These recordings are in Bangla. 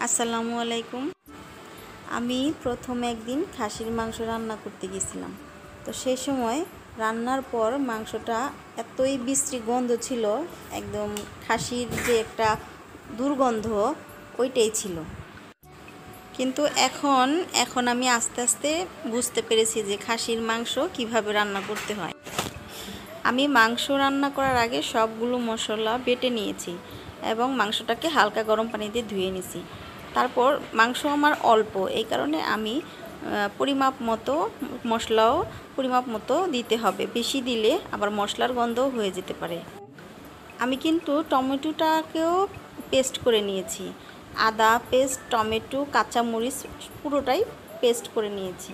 আসসালামু আলাইকুম। আমি প্রথম একদিন খাসির মাংস রান্না করতে গেছিলাম। তো সেই সময় রান্নার পর মাংসটা এতই বিশ্রী গন্ধ ছিল, একদম খাসির যে একটা দুর্গন্ধ ওইটাই ছিল। কিন্তু এখন আমি আস্তে আস্তে বুঝতে পেরেছি যে খাসির মাংস কিভাবে রান্না করতে হয়। আমি মাংস রান্না করার আগে সবগুলো মশলা বেটে নিয়েছি এবং মাংসটাকে হালকা গরম পানি দিয়ে ধুয়ে নিয়েছি। তারপর মাংস আমার অল্প, এই কারণে আমি পরিমাপ মতো মশলাও পরিমাপ মতো দিতে হবে। বেশি দিলে আবার মশলার গন্ধও হয়ে যেতে পারে। আমি কিন্তু টমেটোটাকেও পেস্ট করে নিয়েছি। আদা পেস্ট, টমেটো, কাঁচামরিচ পুরোটাই পেস্ট করে নিয়েছি।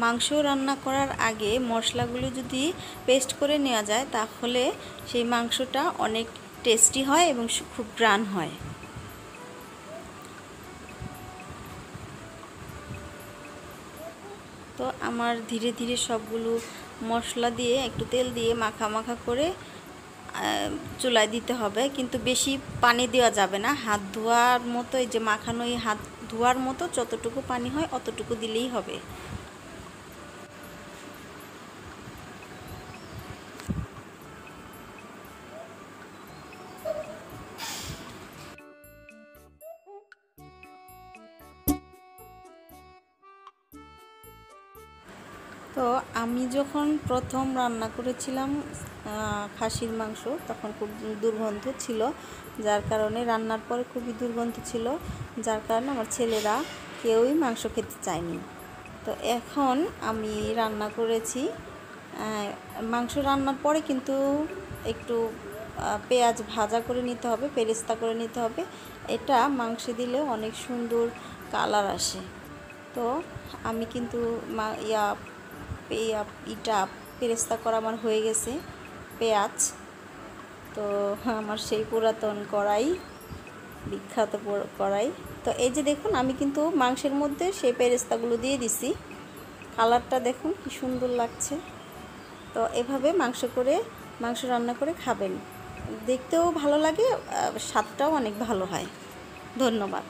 মাংস রান্না করার আগে মশলাগুলো যদি পেস্ট করে নেওয়া যায় তাহলে সেই মাংসটা অনেক টেস্টি হয় এবং খুব গ্রান হয়। তো আমার ধীরে ধীরে সবগুলো মশলা দিয়ে একটু তেল দিয়ে মাখা মাখা করে চুলায় দিতে হবে, কিন্তু বেশি পানি দেওয়া যাবে না। হাত ধোয়ার মতো, এই যে মাখানো এই হাত ধোয়ার মতো যতটুকু পানি হয় অতটুকু দিলেই হবে। তো আমি যখন প্রথম রান্না করেছিলাম খাসির মাংস, তখন খুব দুর্গন্ধ ছিল, যার কারণে রান্নার পরে খুবই দুর্গন্ধ ছিল, যার কারণে আমার ছেলেরা কেউই মাংস খেতে চায়নি। তো এখন আমি রান্না করেছি। মাংস রান্নার পরে কিন্তু একটু পেঁয়াজ ভাজা করে নিতে হবে, বেরেস্তা করে নিতে হবে। এটা মাংসে দিলে অনেক সুন্দর কালার আসে। তো আমি কিন্তু ইটা বেরেস্তা করা আমার হয়ে গেছে, পেঁয়াজ। তো আমার সেই পুরাতন কড়াই, বিখ্যাত কড়াই। তো এই যে দেখুন, আমি কিন্তু মাংসের মধ্যে সেই বেরেস্তাগুলো দিয়ে দিছি। কালারটা দেখুন কি সুন্দর লাগছে। তো এভাবে মাংস রান্না করে খাবেন, দেখতেও ভালো লাগে, স্বাদটাও অনেক ভালো হয়। ধন্যবাদ।